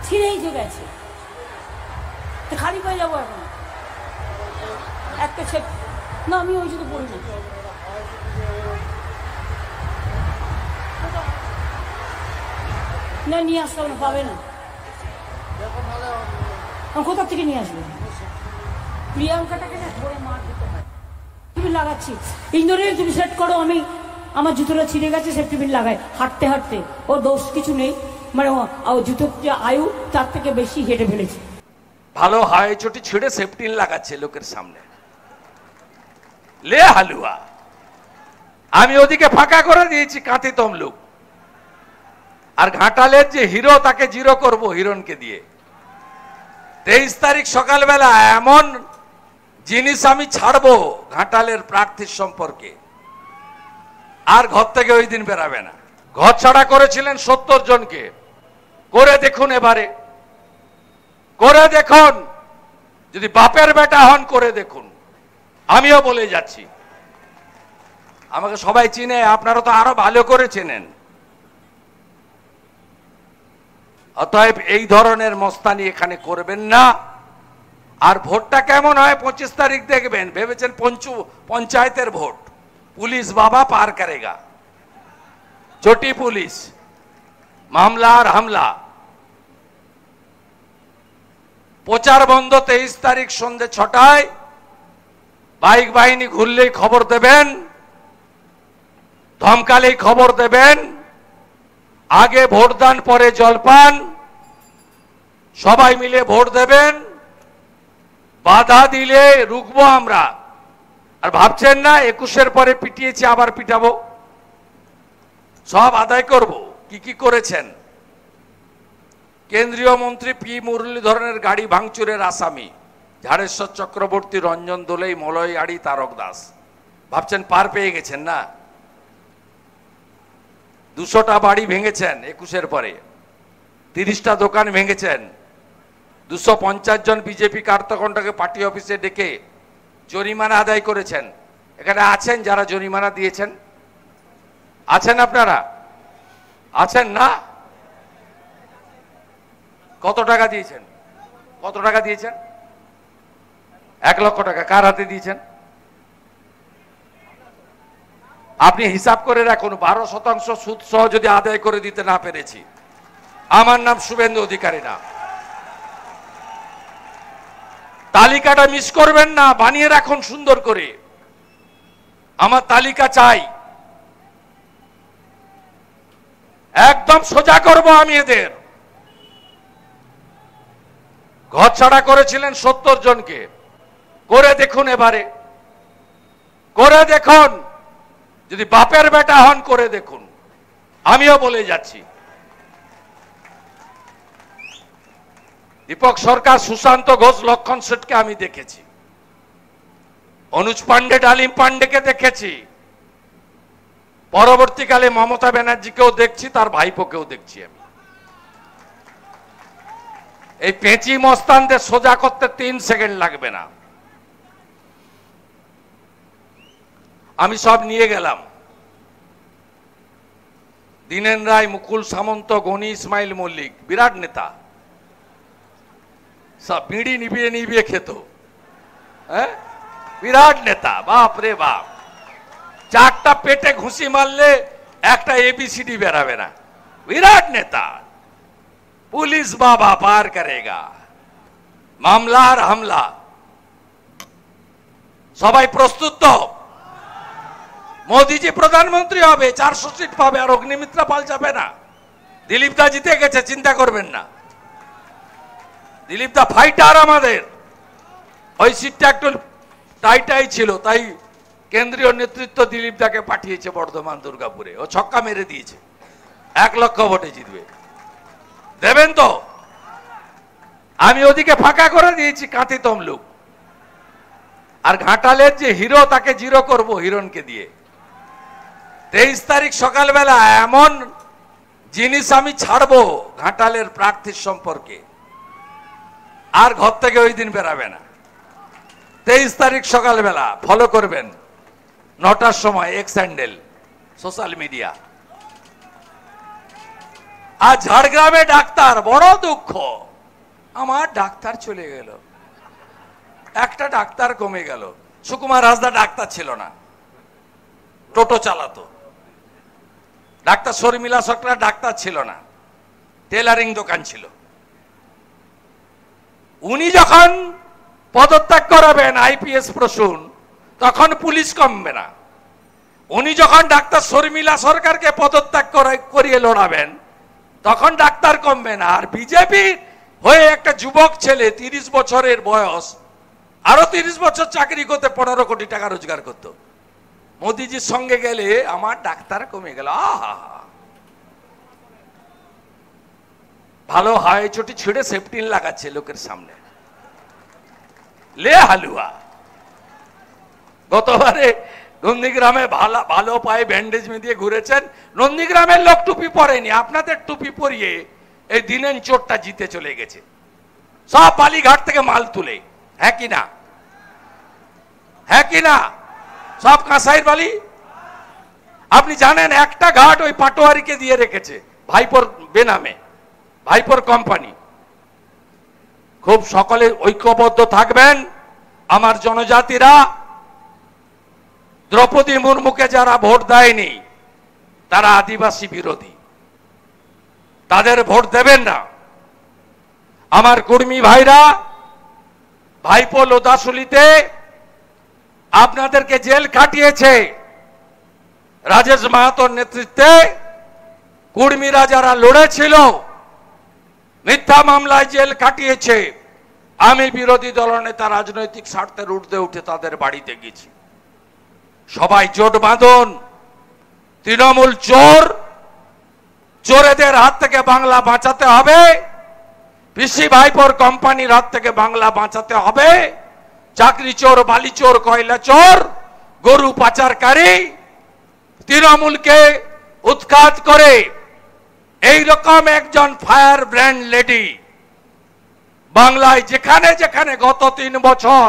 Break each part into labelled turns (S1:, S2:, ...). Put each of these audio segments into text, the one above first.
S1: ছিঁড়েই তো গেছে, খালি পায়ে যাবো এখন একটা ছেলে না, আমি ওই জন্য পড়ি না, নিয়ে আসতে হবে না, পাবে না, কোথা থেকে নিয়ে আসবে? প্রিয়াঙ্কাটাকে না ধরে মার দিতে হয়। তুমি লাগাচ্ছি ইন্দোরে, তুমি সেট করো, আমি আমার জুতোটা ছিঁড়ে গেছে, সেফটিপিন লাগাই হাঁটতে হাঁটতে, ও দোষ কিছু নেই, মানে জুতোর যে আয়ু তার থেকে বেশি হেঁটে ফেলেছে।
S2: ভালো হাই চটি ছিঁড়ে সেফটিন লাগাচ্ছে লোকের সামনে, লে হালুয়া। আমি ওদিকে ফাঁকা করে দিয়েছি কাঁথি তমলুক, আর ঘাটালের যে হিরো তাকে জিরো করব হিরণকে দিয়ে। 23 তারিখ সকালবেলা এমন জিনিস আমি ছাড়বো ঘাটালের প্রার্থীর সম্পর্কে, আর ঘর থেকে ওই দিন বেরাবে না। ঘর ছাড়া করেছিলেন 70 জনকে, করে দেখুন এবারে, করে দেখুন, যদি বাপের বেটা হন করে দেখুন। আমিও বলে যাচ্ছি, আমাকে সবাই চিনে, আপনারা তো আরো ভালো করে চেনেন। অতএব এই ধরনের মস্তানি এখানে করবেন না। আর ভোটটা কেমন হয় 25 তারিখ দেখবেন। ভেবেছেন পঞ্চায়েতের ভোট, পুলিশ বাবা পার করেগা, চটি পুলিশ, মামলা আর হামলা। প্রচার বন্ধ 23 তারিখ সন্ধ্যে 6টায়, বাইক বাহিনী ঘুরলেই খবর দেবেন, ধমকালেই খবর দেবেন, আগে ভোটদান পরে জলপান, সবাই মিলে ভোট দেবেন। বাধা দিলে রুখবো আমরা। আর ভাবছেন না 21-এর পরে পিটিয়েছি আবার পিটাবো, সব আদায় করব। কি কি করেছেন? কেন্দ্রীয় মন্ত্রী পি মুরলীধরনের গাড়ি ভাঙচুরের আসামি ঝাড়েশ্বর চক্রবর্তী, রঞ্জন দোলেই, মলয় আড়ি, তারক দাস। ভাবছেন পার পেয়ে গেছেন না? 200টা বাড়ি ভেঙেছেন 21-এর পরে, 30টা দোকান ভেঙেছেন, 250 জন বিজেপি কার্যকর্তাকে পার্টি অফিসে ডেকে জরিমানা আদায় করেছেন। এখানে আছেন যারা জরিমানা দিয়েছেন? আছেন আপনারা? আছেন না? কত টাকা দিয়েছেন? কত টাকা দিয়েছেন? 1 লক্ষ টাকা। কার হাতে দিয়েছেন? আপনি হিসাব করে রাখুন, 12% সুদ সহ যদি আদায় করে দিতে না পেরেছি, আমার নাম শুভেন্দু অধিকারী না। তালিকাটা মিস করবেন না, বানিয়ে রাখুন সুন্দর করে। আমার তালিকা চাই, একদম সোজা করব আমি এদের। ঘর ছাড়া করেছিলেন 70 জনকে, করে দেখুন এবারে, করে দেখুন, যদি বাপের বেটা হন করে দেখুন। আমিও বলে যাচ্ছি, দীপক সরকার, সুশান্ত ঘোষ, লক্ষণ শেঠকে আমি দেখেছি, অনুজ পান্ডে, ডালিম পান্ডেকে দেখেছি, পরবর্তীকালে মমতা ব্যানার্জিকেও দেখছি, তার ভাইপোকেও দেখছি। আমি এই পেঁচি মস্তানদের সোজা করতে 3 সেকেন্ড লাগবে না। আমি সব নিয়ে গেলাম, দীনেন রায়, মুকুল সামন্ত, গনি, ইসমাইল মল্লিক, বিরাট নেতা, সব বিড়ি নিবিয়ে নিবিয়ে খেত, হ্যাঁ, বিরাট নেতা, বাপ রে বাপ। 4টা পেটে ঘুষি মারলে একটা ABCD বেরাবে না, বিরাট নেতা। পুলিশ বাবা পার করেগা, মামলা আর হামলা। সবাই প্রস্তুত তো? মোদিজি প্রধানমন্ত্রী হবে, 400 সিট পাবে, আর অগ্নিমিত্রা পাল যাবে না। দিলীপ দা জিতে গেছে, চিন্তা করবেন না। দিলীপ দা ফাইটার আমাদের। ওই সিটটা একটু টাইটাই ছিল, তাই কেন্দ্রীয় নেতৃত্ব দিলীপ দাকে পাঠিয়েছে বর্ধমান, দুর্গাপুরে। ও ছক্কা মেরে দিয়েছে, 1 লক্ষ ভোটে জিতবে। দেবেন তো? আমি ওদিকে ফাঁকা করে দিয়েছি কাঁথি তমলুক, আর ঘাটালের যে হিরো তাকে জিরো করব হিরণকে দিয়ে। 23 তারিখ সকালবেলা এমন জিনিস আমি ছাড়বো ঘাটালের প্রার্থীর সম্পর্কে, আর ঘর থেকে ওই দিন বেরাবে না। 23 তারিখ সকালবেলা ফলো করবেন, 9টার সময়, এক্স হ্যান্ডেল, সোশ্যাল মিডিয়া। আর ঝাড়গ্রামে ডাক্তার, বড় দুঃখ, আমার ডাক্তার চলে গেল, একটা ডাক্তার কমে গেল। সুকুমার হাসদা ডাক্তার ছিল না, টোটো চালাতো। ডাক্তার শর্মিলা সরকার ডাক্তার ছিল না, টেলারিং দোকান ছিল। উনি যখন পদত্যাগ করাবেন আইপিএস প্রসূন, তখন পুলিশ কমবে না। উনি যখন ডাক্তার শর্মিলা সরকারকে পদত্যাগ করিয়ে লড়াবেন, তখন ডাক্তার কমবে না। আর বিজেপি হয়ে একটা যুবক ছেলে 30 বছরের বয়স, আরো 30 বছর চাকরি করতে 15 কোটি টাকা রোজগার করত। মোদিজির সঙ্গে গেলে আমার ডাক্তার কমে গেল। আহা, ভালো হাই চটি ছিঁড়ে সেফটিন লাগাচ্ছে লোকের সামনে, লে হালুয়া। গতবারে নন্দীগ্রামে ভালো পায়ে ব্যান্ডেজ দিয়ে ঘুরেছেন। নন্দীগ্রামের লোক টুপি পরেনি, আপনাদের টুপি পরিয়ে এই দিনেন চোরটা জিতে চলে গেছে, সব বালিঘাট থেকে মাল তুলে। হ্যাঁ কি না? হ্যাঁ কি না? সব কাঁসাইয়ের বালি। আপনি জানেন একটা ঘাট ওই পাটোয়ারিকে দিয়ে রেখেছে, ভাইপোর বেনামে, ভাইপোর কোম্পানি। খুব সকলে ঐক্যবদ্ধ থাকবেন। আমার জনজাতিরা, দ্রৌপদী মুর্মুকে যারা ভোট দেয়নি তারা আদিবাসী বিরোধী, তাদের ভোট দেবেন না। আমার কর্মী ভাইরা, ভাইপো লোদাশুলিতে আপনাদেরকে জেল কাটিয়েছে রাজেশ মাহাতোর নেতৃত্বে। কর্মীরা যারা লড়েছিল, মিথ্যা মামলায় জেল কাটিয়েছে। আমি বিরোধী দলনেতা রাজনৈতিক স্বার্থের ঊর্ধ্বে উঠে তাদের বাড়িতে গেছি। সবাই জোট বাঁধুন। তৃণমূল চোর, চোরেদের হাত থেকে বাংলা বাঁচাতে হবে। পিসি ভাইপোর কোম্পানির হাত থেকে বাংলা বাঁচাতে হবে। চাকরি চোর, বালি চোর, কয়লা চোর, গরু পাচারকারী, তৃণমূলকে উৎখাত করে এইরকম একজন ফায়ার ব্র্যান্ড লেডি বাংলায় যেখানে যেখানে গত 3 বছর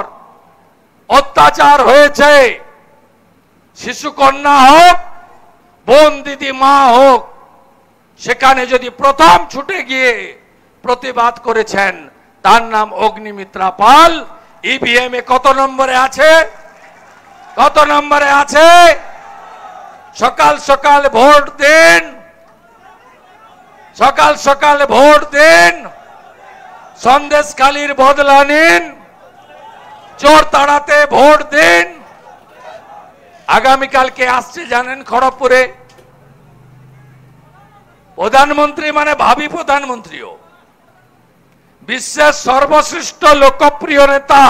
S2: অত্যাচার হয়েছে, শিশু কন্যা হোক, বোন দিদি মা হোক, সেখানে যদি প্রথম ছুটে গিয়ে প্রতিবাদ করেছেন, তার নাম অগ্নিমিত্রা পাল। ইভিএম এ কত নম্বরে আছে? কত নম্বরে আছে? সকাল সকাল ভোট দিন, সকাল সকাল ভোট দিন, সন্দেশখালীর বদলা নিন, চোর তাড়াতে ভোট দিন। আগামীকালকে আসছে জানেন খড়গপুরে প্রধানমন্ত্রী, মানে ভাবি প্রধানমন্ত্রীও, বিশ্বের সর্বশ্রেষ্ঠ লোকপ্রিয় নেতা